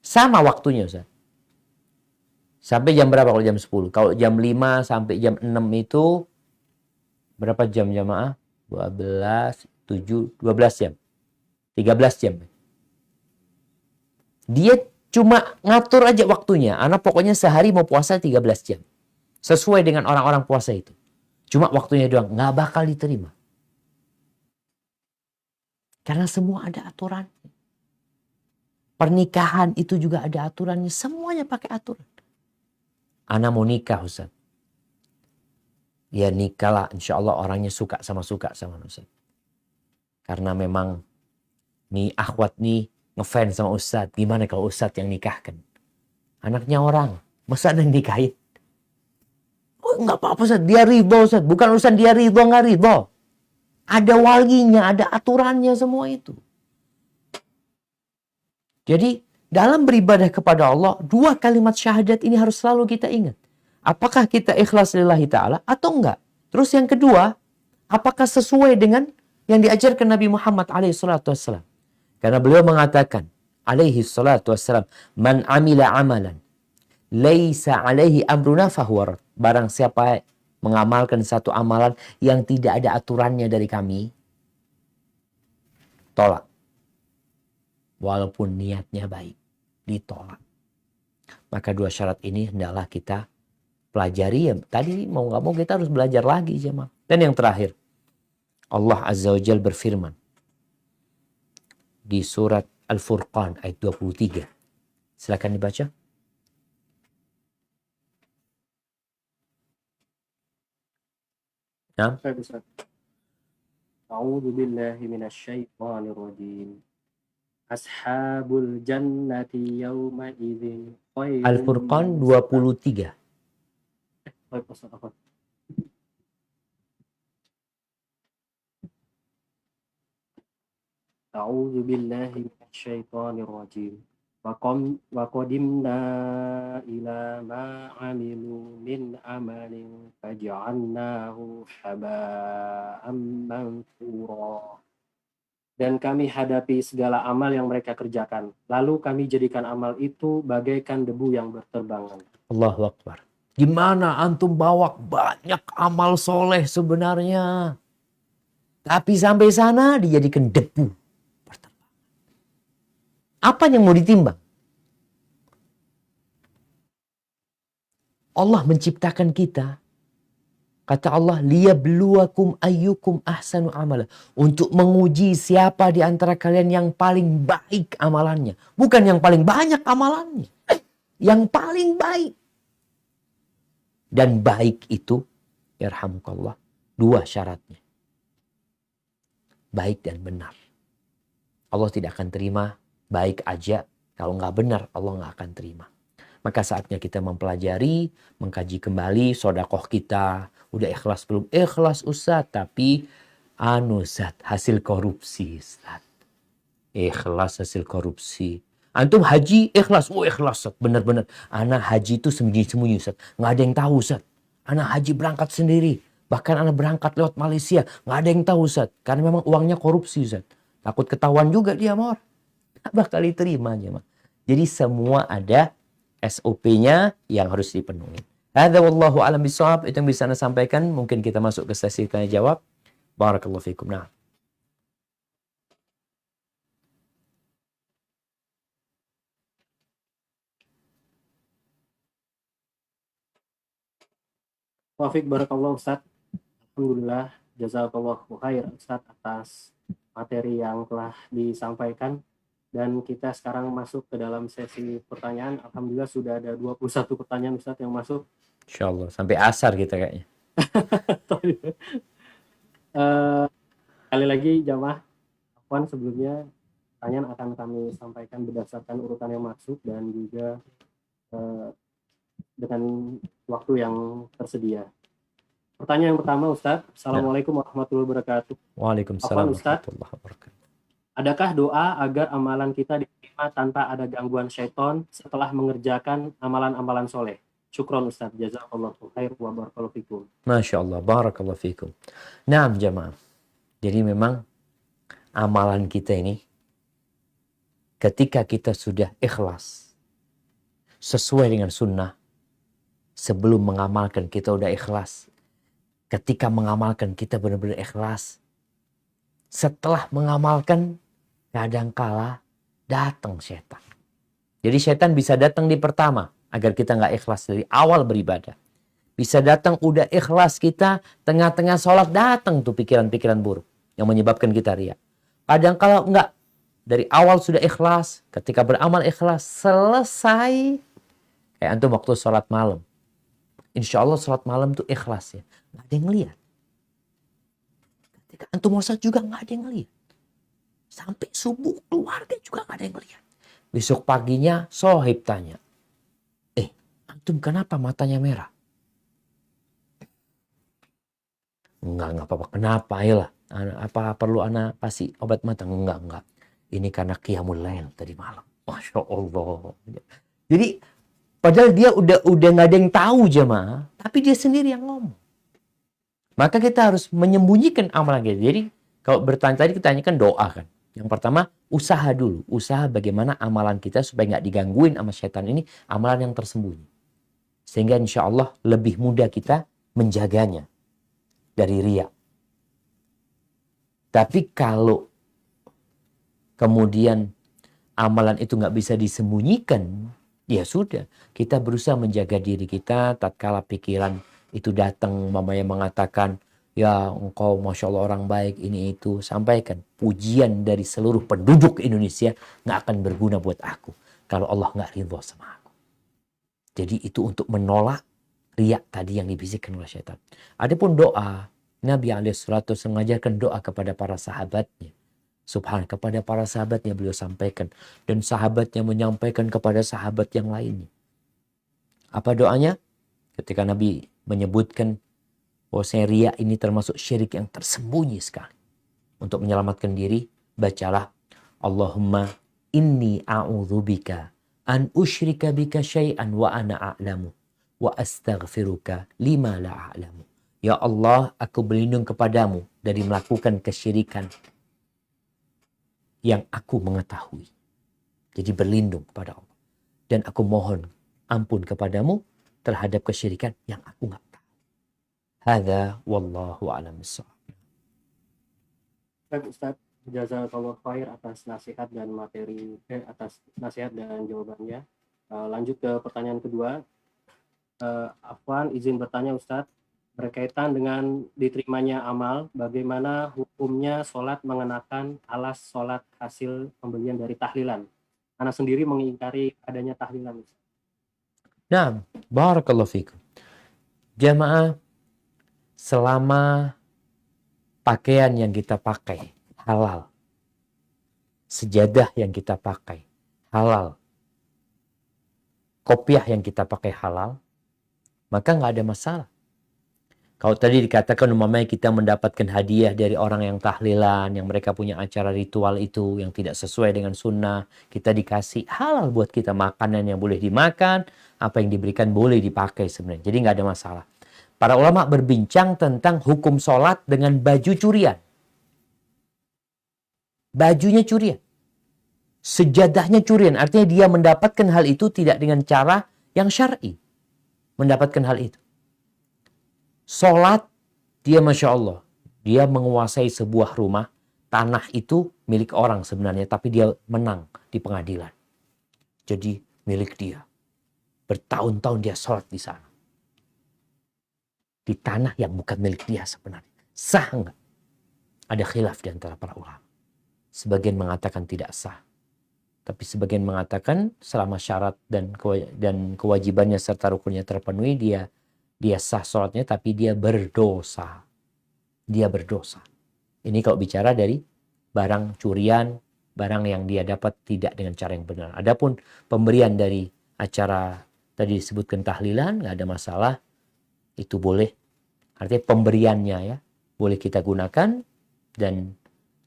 C: sama waktunya Ustaz. Sampai jam berapa kalau jam 10? Kalau jam 5 sampai jam 6 itu berapa jam jamaah? 12 jam. 13 jam. Dia cuma ngatur aja waktunya. Anak pokoknya sehari mau puasa 13 jam. Sesuai dengan orang-orang puasa itu. Cuma waktunya doang. Nggak bakal diterima. Karena semua ada aturan. Pernikahan itu juga ada aturannya. Semuanya pakai aturan. Ana mau nikah Ustaz. Ya nikah lah. Insya Allah orangnya suka sama Ustaz. Karena memang nih akhwat nih ngefans sama Ustaz. Gimana kalau Ustaz yang nikahkan? Anaknya orang. Masa ada yang nikahin? Oh enggak apa-apa Ustaz. Dia ridho Ustaz. Bukan urusan dia ridho nggak ridho. Ada walinya. Ada aturannya semua itu. Jadi dalam beribadah kepada Allah, 2 kalimat syahadat ini harus selalu kita ingat. Apakah kita ikhlas lillahi ta'ala atau enggak? Terus yang kedua, apakah sesuai dengan yang diajarkan Nabi Muhammad SAW? Karena beliau mengatakan, SAW, man amila amalan, laisa alaihi amruna fahuwa rad. Barang siapa mengamalkan satu amalan yang tidak ada aturannya dari kami, tolak. Walaupun niatnya baik, ditolak. Maka 2 syarat ini hendaklah kita pelajari. Ya, tadi mau nggak mau kita harus belajar lagi jemaah. Dan yang terakhir, Allah Azza wa Jalla berfirman di surat Al-Furqan ayat 23. Silakan dibaca. Nah.
B: A'udzu billahi minasyaitonir rajim. Ashabul jannati yawma idzin khairum
C: Al-Furqan 23.
B: mustaqim. A'udzu billahi minasyaitonir rajim. Wa qadimna ila ma 'amilu min amalin faj'alnahu haba'an mansura. Dan kami hadapi segala amal yang mereka kerjakan. Lalu kami jadikan amal itu bagaikan debu yang berterbangan.
C: Allahu Akbar. Gimana antum bawa banyak amal soleh sebenarnya. Tapi sampai sana dijadikan debu. Apa yang mau ditimbang? Allah menciptakan kita. Kata Allah, liyabluwakum ayyukum ahsanu amala. Untuk menguji siapa di antara kalian yang paling baik amalannya. Bukan yang paling banyak amalannya. Yang paling baik. Dan baik itu, yarhamukallah, 2 syaratnya. Baik dan benar. Allah tidak akan terima baik aja. Kalau nggak benar, Allah nggak akan terima. Maka saatnya kita mempelajari, mengkaji kembali sodakoh kita. Udah ikhlas belum? Ikhlas Ustaz, tapi Ustaz, hasil korupsi Ustaz. Ikhlas hasil korupsi. Antum haji ikhlas? Oh ikhlas Ustaz, benar-benar. Anak haji itu sembunyi-sembunyi Ustaz. Nggak ada yang tahu Ustaz. Anak haji berangkat sendiri. Bahkan anak berangkat lewat Malaysia. Nggak ada yang tahu Ustaz. Karena memang uangnya korupsi Ustaz. Takut ketahuan juga dia mah. Nggak bakal diterima aja mah. Jadi semua ada SOP-nya yang harus dipenuhi. Hadza wallahu a'lam bishawab. Itu yang bisa Anda sampaikan. Mungkin kita masuk ke sesi tanya jawab. Barakallahu fikum. Nah.
B: Taufik barakallah Ustaz. Alhamdulillah jazakallahu khair Ustaz atas materi yang telah disampaikan. Dan kita sekarang masuk ke dalam sesi pertanyaan. Alhamdulillah sudah ada 21 pertanyaan Ustaz yang masuk.
C: Insyaallah sampai asar kita kayaknya.
B: Kali lagi jamaah Afwan, sebelumnya pertanyaan akan kami sampaikan berdasarkan urutan yang masuk dan juga dengan waktu yang tersedia. Pertanyaan yang pertama Ustaz. Assalamualaikum warahmatullahi wabarakatuh.
C: Waalaikumsalam warahmatullahi wabarakatuh.
B: Adakah doa agar amalan kita diterima tanpa ada gangguan syaitan setelah mengerjakan amalan-amalan soleh? Syukron Ustaz. Jazakallahu khair wa barakallahu fikum.
C: Masya Allah. Barakallahu fikum. Nah jamaah. Jadi memang amalan kita ini ketika kita sudah ikhlas sesuai dengan sunnah, sebelum mengamalkan kita udah ikhlas, ketika mengamalkan kita benar-benar ikhlas, setelah mengamalkan kadangkala datang setan. Jadi setan bisa datang di pertama agar kita nggak ikhlas dari awal beribadah. Bisa datang udah ikhlas kita, tengah-tengah sholat datang tuh pikiran-pikiran buruk yang menyebabkan kita riya. Kadangkala enggak, dari awal sudah ikhlas, ketika beramal ikhlas, selesai. Kayak antum waktu sholat malam. Insya Allah sholat malam tuh ikhlas ya. Nggak ada yang ngeliat. Ketika antum mau sholat juga nggak ada yang ngeliat. Sampai subuh keluarga juga nggak ada yang ngeliat. Besok paginya sohib tanya. Antum kenapa matanya merah? Enggak apa-apa. Kenapa? Ayolah. Apa perlu anak kasih obat mata? Enggak. Ini karena qiyamul lail tadi malam. Masya Allah. Jadi padahal dia udah nggak ada yang tahu jemaah. Tapi dia sendiri yang ngomong. Maka kita harus menyembunyikan amalan kita. Jadi kalau bertanya tadi kita tanyakan doa kan. Yang pertama usaha dulu. Usaha bagaimana amalan kita supaya nggak digangguin sama setan ini. Amalan yang tersembunyi. Sehingga insya Allah lebih mudah kita menjaganya dari riya. Tapi kalau kemudian amalan itu nggak bisa disembunyikan, ya sudah. Kita berusaha menjaga diri kita tatkala pikiran itu datang, mamanya mengatakan, ya engkau Masya Allah orang baik, ini itu. Sampaikan, pujian dari seluruh penduduk Indonesia nggak akan berguna buat aku kalau Allah nggak ridho sama aku. Jadi itu untuk menolak riya tadi yang dibisikkan oleh syaitan. Adapun doa, Nabi alaihissalatu mengajarkan doa kepada para sahabatnya. Subhan, kepada para sahabatnya beliau sampaikan. Dan sahabatnya menyampaikan kepada sahabat yang lainnya. Apa doanya? Ketika Nabi menyebutkan bahwa riya ini termasuk syirik yang tersembunyi sekali. Untuk menyelamatkan diri, bacalah Allahumma inni a'udzubika an usyrika bika syai'an wa ana a'lamu wa astaghfiruka lima la a'lamu. Ya Allah, aku berlindung kepadamu dari melakukan kesyirikan yang aku mengetahui. Jadi berlindung kepada Allah. Dan aku mohon ampun kepadamu terhadap kesyirikan yang aku nggak tahu. Hadza wallahu a'lam bissawab.
B: Baik Ustadz, jazakallah khair atas nasihat dan atas nasihat dan jawabannya. Lanjut ke pertanyaan kedua. Afwan izin bertanya Ustadz, berkaitan dengan diterimanya amal, bagaimana hukumnya sholat mengenakan alas sholat hasil pembelian dari tahlilan? Anak sendiri mengingkari adanya tahlilan.
C: Nah, barakallahu fikum. Jamaah, selama pakaian yang kita pakai halal, sejadah yang kita pakai halal, kopiah yang kita pakai halal, maka nggak ada masalah. Kalau tadi dikatakan umpamanya kita mendapatkan hadiah dari orang yang tahlilan, yang mereka punya acara ritual itu yang tidak sesuai dengan sunnah, kita dikasih halal buat kita, makanan yang boleh dimakan, apa yang diberikan boleh dipakai sebenarnya. Jadi nggak ada masalah. Para ulama berbincang tentang hukum sholat dengan baju curian. Bajunya curian. Sejadahnya curian. Artinya dia mendapatkan hal itu tidak dengan cara yang syar'i. Mendapatkan hal itu. Sholat, dia Masya Allah. Dia menguasai sebuah rumah. Tanah itu milik orang sebenarnya. Tapi dia menang di pengadilan. Jadi milik dia. Bertahun-tahun dia sholat di sana. Di tanah yang bukan milik dia sebenarnya. Sah enggak? Ada khilaf di antara para ulama. Sebagian mengatakan tidak sah. Tapi sebagian mengatakan selama syarat dan kewajibannya serta rukunnya terpenuhi, dia sah sholatnya, tapi dia berdosa. Dia berdosa. Ini kalau bicara dari barang curian, barang yang dia dapat tidak dengan cara yang benar. Adapun pemberian dari acara tadi disebutkan tahlilan, nggak ada masalah. Itu boleh. Artinya pemberiannya ya, boleh kita gunakan dan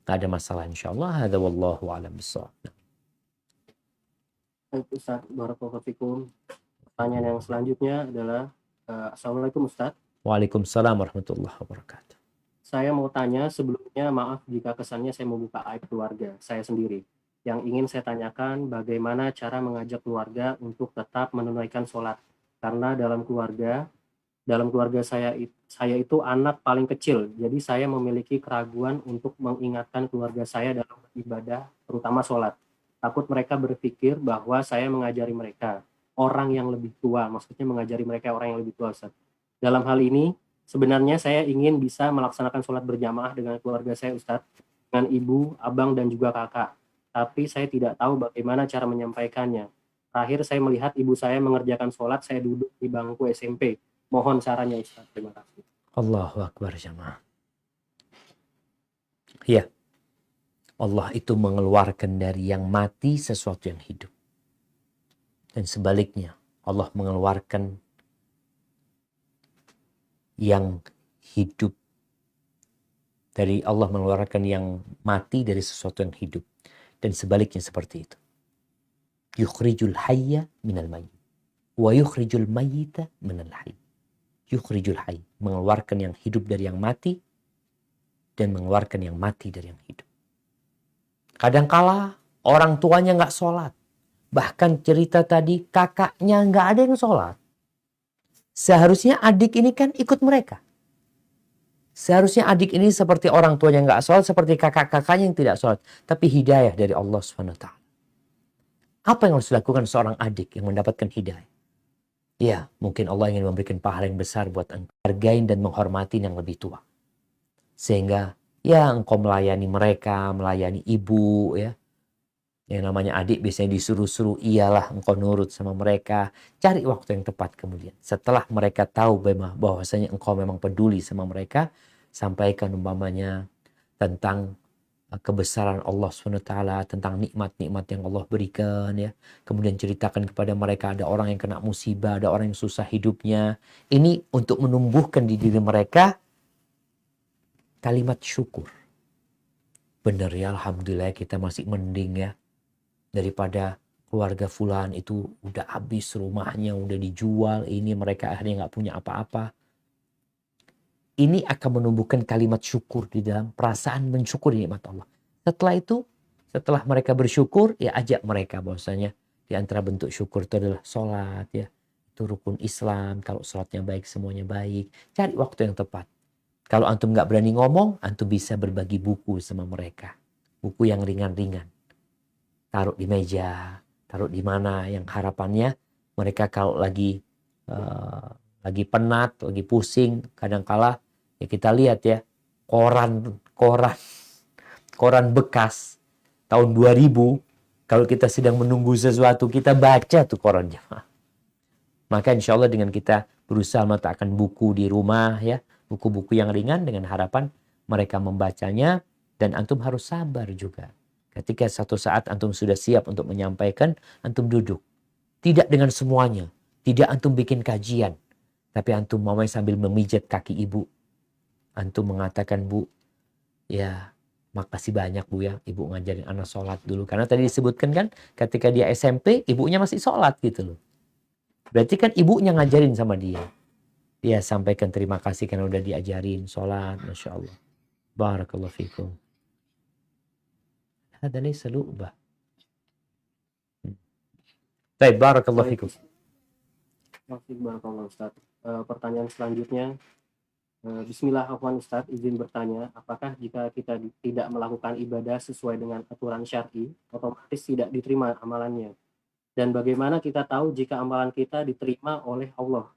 C: nggak ada masalah insyaallah. Hadza wallahu a'lam bissawab.
B: Baik Ustaz, barakallahu fikum. Pertanyaan yang selanjutnya adalah Assalamualaikum Ustaz.
C: Waalaikumsalam warahmatullahi wabarakatuh.
B: Saya mau tanya sebelumnya, maaf jika kesannya saya membuka aib keluarga saya sendiri. Yang ingin saya tanyakan bagaimana cara mengajak keluarga untuk tetap menunaikan sholat. Karena dalam keluarga saya itu anak paling kecil. Jadi saya memiliki keraguan untuk mengingatkan keluarga saya dalam beribadah, terutama sholat. Takut mereka berpikir bahwa saya mengajari mereka orang yang lebih tua, maksudnya mengajari mereka orang yang lebih tua, Ustaz. Dalam hal ini, sebenarnya saya ingin bisa melaksanakan sholat berjamaah dengan keluarga saya, Ustaz, dengan ibu, abang, dan juga kakak. Tapi saya tidak tahu bagaimana cara menyampaikannya. Terakhir saya melihat ibu saya mengerjakan sholat, saya duduk di bangku SMP. Mohon caranya, Ustaz. Terima kasih.
C: Allahu Akbar jamaah. Ya. Allah itu mengeluarkan dari yang mati sesuatu yang hidup. Dan sebaliknya, Allah mengeluarkan yang hidup. Allah mengeluarkan yang mati dari sesuatu yang hidup. Dan sebaliknya seperti itu. Yukhrijul hayya minal mayyit. Wa yukhrijul mayyita minal hayy. Yukhrijul hayy. Mengeluarkan yang hidup dari yang mati. Dan mengeluarkan yang mati dari yang hidup. Kadangkala orang tuanya nggak sholat. Bahkan cerita tadi kakaknya nggak ada yang sholat. Seharusnya adik ini kan ikut mereka. Seharusnya adik ini seperti orang tuanya nggak sholat, seperti kakak-kakaknya yang tidak sholat. Tapi hidayah dari Allah SWT. Apa yang harus dilakukan seorang adik yang mendapatkan hidayah? Ya, mungkin Allah ingin memberikan pahala yang besar buat engkau. Hargain dan menghormati yang lebih tua. Sehingga ya engkau melayani mereka, melayani ibu ya. Yang namanya adik biasanya disuruh-suruh, iyalah engkau nurut sama mereka. Cari waktu yang tepat kemudian. Setelah mereka tahu bahwasanya engkau memang peduli sama mereka, sampaikan umpamanya tentang kebesaran Allah SWT, tentang nikmat-nikmat yang Allah berikan ya. Kemudian ceritakan kepada mereka ada orang yang kena musibah, ada orang yang susah hidupnya. Ini untuk menumbuhkan di diri mereka kalimat syukur. Benar ya, alhamdulillah kita masih mending ya daripada keluarga fulan itu udah habis rumahnya, udah dijual, ini mereka akhirnya nggak punya apa-apa. Ini akan menumbuhkan kalimat syukur di dalam perasaan mensyukuri nikmat Allah. Setelah itu, setelah mereka bersyukur, ya ajak mereka bahwasanya di antara bentuk syukur itu adalah sholat ya. Itu rukun Islam, kalau sholatnya baik semuanya baik. Cari waktu yang tepat. Kalau antum nggak berani ngomong, antum bisa berbagi buku sama mereka. Buku yang ringan-ringan. Taruh di meja, taruh di mana yang harapannya mereka kalau lagi penat, lagi pusing, kadangkala ya kita lihat ya koran bekas tahun 2000, kalau kita sedang menunggu sesuatu kita baca tuh korannya. Maka insya Allah dengan kita berusaha meletakkan buku di rumah ya, buku-buku yang ringan dengan harapan mereka membacanya, dan antum harus sabar juga. Ketika satu saat antum sudah siap untuk menyampaikan, antum duduk. Tidak dengan semuanya. Tidak antum bikin kajian. Tapi antum mau sambil memijat kaki ibu. Antum mengatakan, Bu, ya makasih banyak Bu ya, Ibu ngajarin anak sholat dulu. Karena tadi disebutkan kan, ketika dia SMP, ibunya masih sholat gitu loh. Berarti kan ibunya ngajarin sama dia. Dia sampaikan terima kasih karena udah diajarin sholat. Masya Allah. Barakallahu fikum. Hada laysa lu'bah. Baik, barakallahu fikum.
B: Barakallahu Ustaz. Pertanyaan selanjutnya, Bismillah Afwan Ustaz, izin bertanya, apakah jika kita tidak melakukan ibadah sesuai dengan aturan syar'i, otomatis tidak diterima amalannya? Dan bagaimana kita tahu jika amalan kita diterima oleh Allah?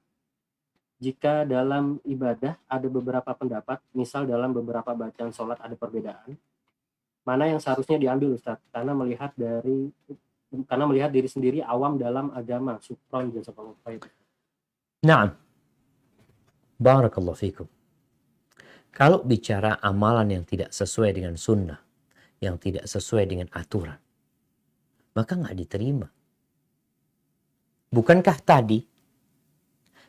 B: Jika dalam ibadah ada beberapa pendapat, misal dalam beberapa bacaan sholat ada perbedaan, mana yang seharusnya diambil Ustaz? Karena melihat diri sendiri awam dalam agama. Syukran jazakallahu khair.
C: Naam. Barakallahu fikum. Kalau bicara amalan yang tidak sesuai dengan sunnah, yang tidak sesuai dengan aturan, maka nggak diterima. Bukankah tadi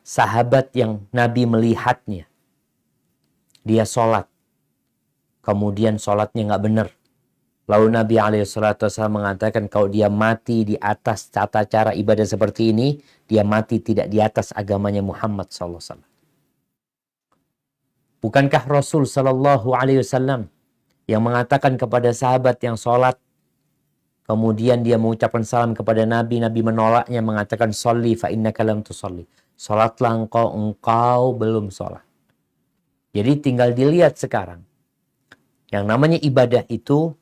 C: sahabat yang Nabi melihatnya, dia sholat, kemudian sholatnya nggak benar. Lalu Nabi SAW mengatakan kalau dia mati di atas tata cara ibadah seperti ini, dia mati tidak di atas agamanya Muhammad SAW. Bukankah Rasul SAW yang mengatakan kepada sahabat yang sholat, kemudian dia mengucapkan salam kepada Nabi, Nabi menolaknya mengatakan, "Sholli fa innaka lam tusolli." Sholatlah engkau belum sholat. Jadi tinggal dilihat sekarang. Yang namanya ibadah itu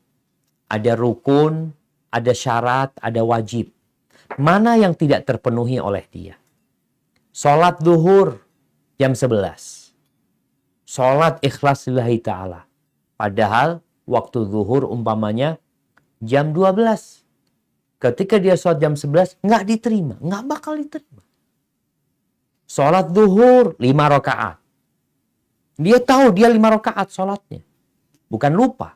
C: ada rukun, ada syarat, ada wajib. Mana yang tidak terpenuhi oleh dia? Sholat zuhur jam 11. Sholat ikhlas lillahi ta'ala. Padahal waktu zuhur umpamanya jam 12. Ketika dia sholat jam 11, nggak diterima. Nggak bakal diterima. Sholat zuhur 5 rakaat. Dia tahu dia 5 rakaat sholatnya. Bukan lupa.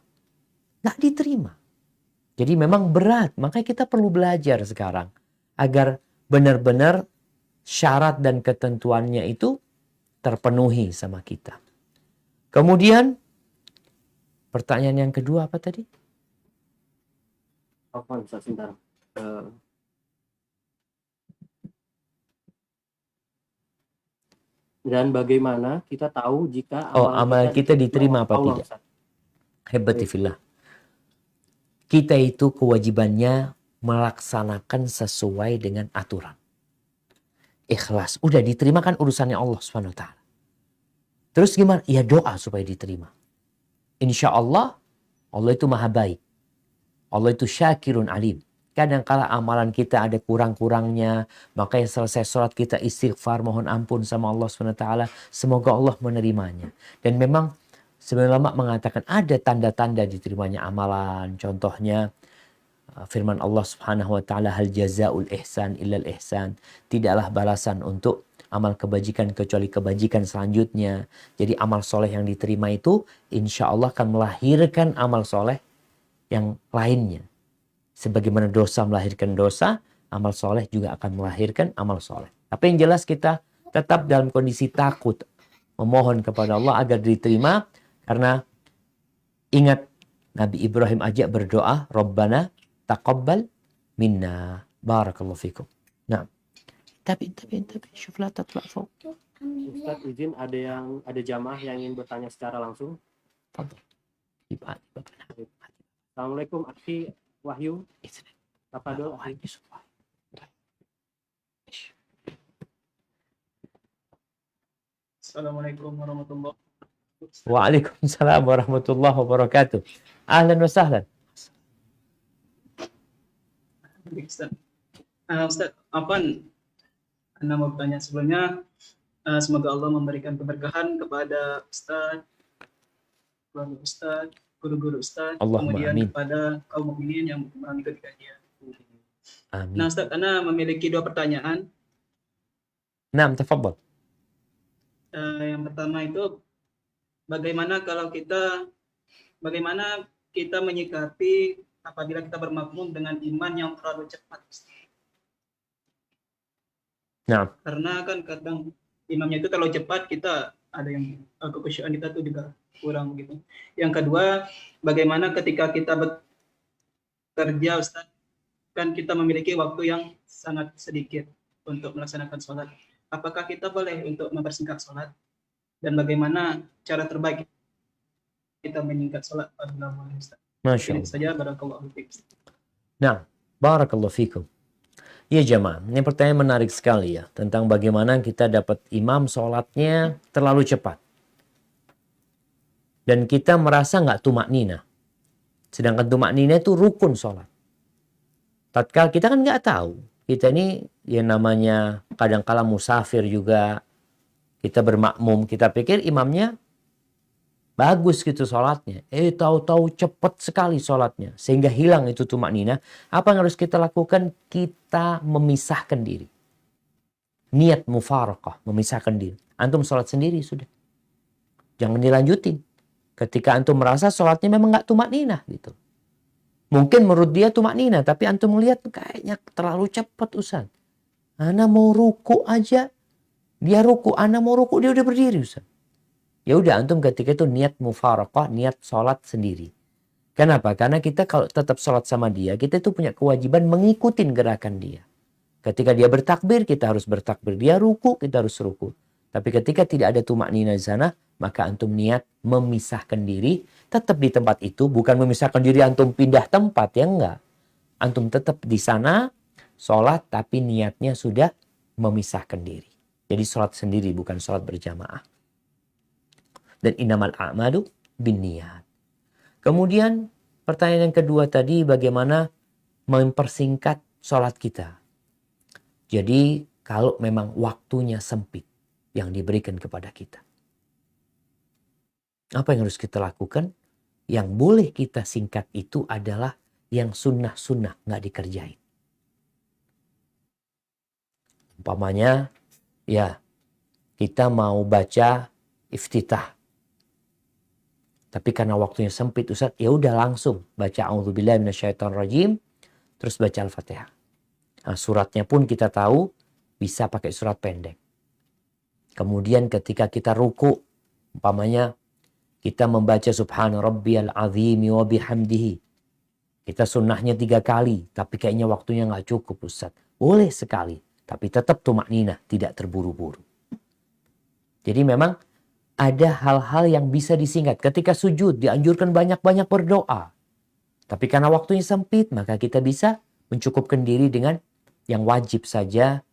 C: Nggak diterima. Jadi memang berat. Makanya kita perlu belajar sekarang. Agar benar-benar syarat dan ketentuannya itu terpenuhi sama kita. Kemudian pertanyaan yang kedua apa tadi?
B: Afwan Ustaz, sebentar. Dan bagaimana kita tahu jika
C: amal kita diterima apa
B: Allah,
C: tidak? Hebatifillah. Kita itu kewajibannya melaksanakan sesuai dengan aturan. Ikhlas. Udah diterima kan urusannya Allah SWT. Terus gimana? Ya doa supaya diterima. Insya Allah, Allah itu maha baik. Allah itu syakirun alim. Kadang-kala amalan kita ada kurang-kurangnya. Makanya selesai sholat kita istighfar, mohon ampun sama Allah SWT. Semoga Allah menerimanya. Dan memang sebenarnya ulama mengatakan ada tanda-tanda diterimanya amalan. Contohnya firman Allah Subhanahu wa taala, hal jazaul ihsan illal ihsan. Tidaklah balasan untuk amal kebajikan kecuali kebajikan selanjutnya. Jadi amal soleh yang diterima itu insya Allah akan melahirkan amal soleh yang lainnya. Sebagaimana dosa melahirkan dosa, amal soleh juga akan melahirkan amal soleh. Tapi yang jelas kita tetap dalam kondisi takut, memohon kepada Allah agar diterima, karena ingat Nabi Ibrahim aja berdoa, Rabbana taqabbal minna. Barakallahu fikum. Nah, tapi syuf la tatla fawq.
B: Ustadz izin, ada jamaah yang ingin bertanya secara langsung.
C: Fadhal.
B: Assalamualaikum Akhi Wahyu. Tafadhol Akhi.
D: Assalamualaikum warahmatullahi wabarakatuh.
C: Waalaikumsalam warahmatullahi wabarakatuh. Ahlan wa sahlan.
D: Ustaz, Ustaz, Anda mau bertanya sebelumnya, semoga Allah memberikan keberkahan kepada Ustaz, keluarga Ustaz, guru-guru Ustaz,
C: Allahumma
D: kemudian
C: amin.
D: kepada kaum mukminin yang mengikuti kajian.
C: Amin.
D: Nah Ustaz, Anda memiliki 2 pertanyaan.
C: Naam, tafadhal.
D: Yang pertama itu, bagaimana kita menyikapi apabila kita bermakmum dengan iman yang terlalu cepat.
C: Naam.
D: Karena kan kadang imamnya itu terlalu cepat, kita ada yang kekhusyuan kita tuh juga kurang gitu. Yang kedua, bagaimana ketika kita bekerja Ustaz, kan kita memiliki waktu yang sangat sedikit untuk melaksanakan sholat. Apakah kita boleh untuk mempersingkat sholat? Dan bagaimana cara terbaik kita menyingkat sholat pada bulan Ustaz?
C: Masya
D: Ini
C: Allah.
D: saja, barakallahu fiik.
C: Nah, barakallahu fikum. Ya jemaah, ini pertanyaan menarik sekali ya. Tentang bagaimana kita dapat imam sholatnya terlalu cepat. Dan kita merasa nggak tumak nina. Sedangkan tumak nina itu rukun sholat. Tatkala kita kan nggak tahu. Kita ini yang namanya kadangkala musafir juga. Kita bermakmum, kita pikir imamnya bagus gitu sholatnya. Tahu-tahu cepat sekali sholatnya. Sehingga hilang itu tumak nina. Apa yang harus kita lakukan? Kita memisahkan diri. Niat mufaraqah, memisahkan diri. Antum sholat sendiri sudah. Jangan dilanjutin. Ketika antum merasa sholatnya memang nggak tumak nina gitu. Mungkin menurut dia tumak nina, tapi antum melihat kayaknya terlalu cepat Ustaz. Ana mau ruku aja, dia ruku. Ana mau ruku, dia udah berdiri Ustaz. Ya udah antum ketika itu niat mufaraqah, niat sholat sendiri. Kenapa? Karena kita kalau tetap sholat sama dia, kita itu punya kewajiban mengikuti gerakan dia. Ketika dia bertakbir, kita harus bertakbir. Dia ruku, kita harus ruku. Tapi ketika tidak ada tumak nina di sana, maka antum niat memisahkan diri. Tetap di tempat itu, bukan memisahkan diri antum pindah tempat, ya enggak. Antum tetap di sana, sholat, tapi niatnya sudah memisahkan diri. Jadi sholat sendiri, bukan sholat berjamaah. Dan innamal a'malu binniyat. Kemudian pertanyaan yang kedua tadi, bagaimana mempersingkat sholat kita. Jadi kalau memang waktunya sempit yang diberikan kepada kita. Apa yang harus kita lakukan? Yang boleh kita singkat itu adalah yang sunnah-sunnah nggak dikerjain. Umpamanya, ya kita mau baca iftitah. Tapi karena waktunya sempit Ustaz, ya udah langsung baca a'udzubillahi minasyaitonirrajim, terus baca Al-Fatihah. Nah, suratnya pun kita tahu bisa pakai surat pendek. Kemudian ketika kita ruku, umpamanya kita membaca Subhana Rabbiyal Azimi wa bihamdihi. Kita sunnahnya 3 kali, tapi kayaknya waktunya nggak cukup Ustaz. Boleh sekali, tapi tetap tumakninah, tidak terburu-buru. Jadi memang ada hal-hal yang bisa disingkat. Ketika sujud dianjurkan banyak-banyak berdoa. Tapi karena waktunya sempit, maka kita bisa mencukupkan diri dengan yang wajib saja,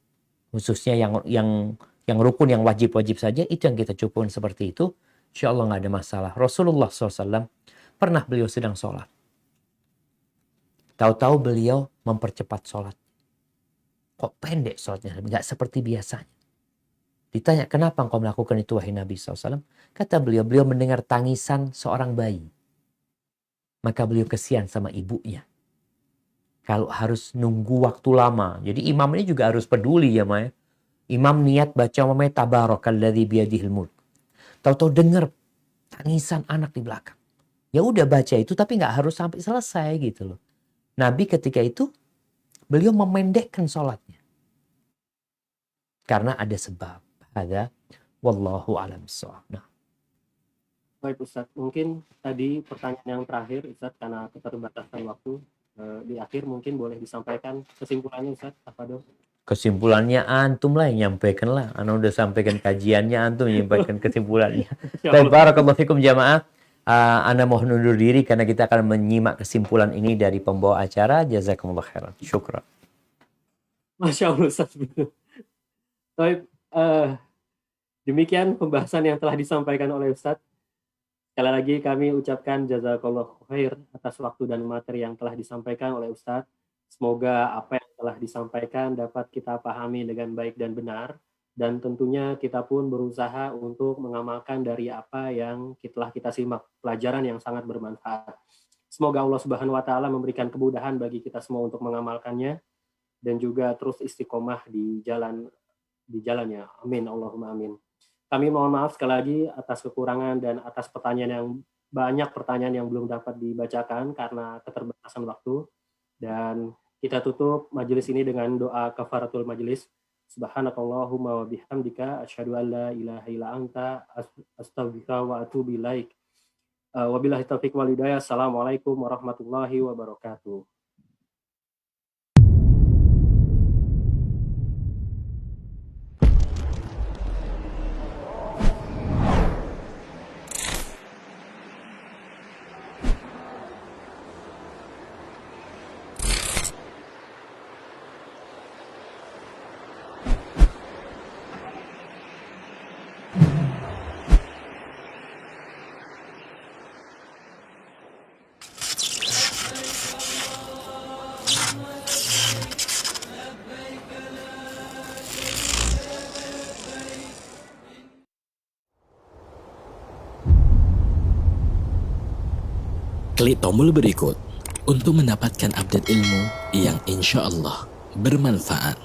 C: khususnya yang rukun, yang wajib-wajib saja, itu yang kita cukupkan seperti itu. Insya Allah nggak ada masalah. Rasulullah SAW pernah beliau sedang sholat. Tahu-tahu beliau mempercepat sholat. Kok pendek sholatnya? Nggak seperti biasanya. Ditanya, kenapa engkau melakukan itu wahai Nabi SAW? Kata beliau mendengar tangisan seorang bayi. Maka beliau kesian sama ibunya. Kalau harus nunggu waktu lama. Jadi imam ini juga harus peduli ya Maya. Imam niat baca umpamanya tabarakalladzi biyadihil mulk. Tahu-tahu dengar tangisan anak di belakang. Ya udah baca itu tapi nggak harus sampai selesai gitu loh. Nabi ketika itu beliau memendekkan sholatnya. Karena ada sebab. Ada wallahu alam bissawab. Nah,
B: Baik Ustadz, mungkin tadi pertanyaan yang terakhir Ustadz, karena keterbatasan waktu, di akhir mungkin boleh disampaikan kesimpulannya Ustadz, apa dong?
C: kesimpulannya antum lah yang nyampaikan lah. Ana udah sampaikan kajiannya, antum menyampaikan kesimpulannya. Baik, barakallahu fikum jamaah. Ana mohon undur diri karena kita akan menyimak kesimpulan ini dari pembawa acara. Jazakumullah khairan. Syukran.
B: Masya Allah Ustadz. Baik, demikian pembahasan yang telah disampaikan oleh Ustadz. Sekali lagi kami ucapkan jazakallah khair atas waktu dan materi yang telah disampaikan oleh Ustadz. Semoga apa yang telah disampaikan dapat kita pahami dengan baik dan benar, dan tentunya kita pun berusaha untuk mengamalkan dari apa yang telah kita simak, pelajaran yang sangat bermanfaat. Semoga Allah Subhanahu wa taala memberikan kemudahan bagi kita semua untuk mengamalkannya dan juga terus istiqomah di jalannya. Amin Allahumma amin. Kami mohon maaf sekali lagi atas kekurangan dan atas banyak pertanyaan yang belum dapat dibacakan karena keterbatasan waktu. Dan kita tutup majelis ini dengan doa kafaratul majelis. Subhanakallahumma wa bihamdika asyhadu an la ilaha illa anta astaghfiruka wa atubu ilaik. Wabillahi taufiq wal hidayah. Assalamualaikum warahmatullahi wabarakatuh.
A: Klik tombol berikut untuk mendapatkan update ilmu yang insya Allah bermanfaat.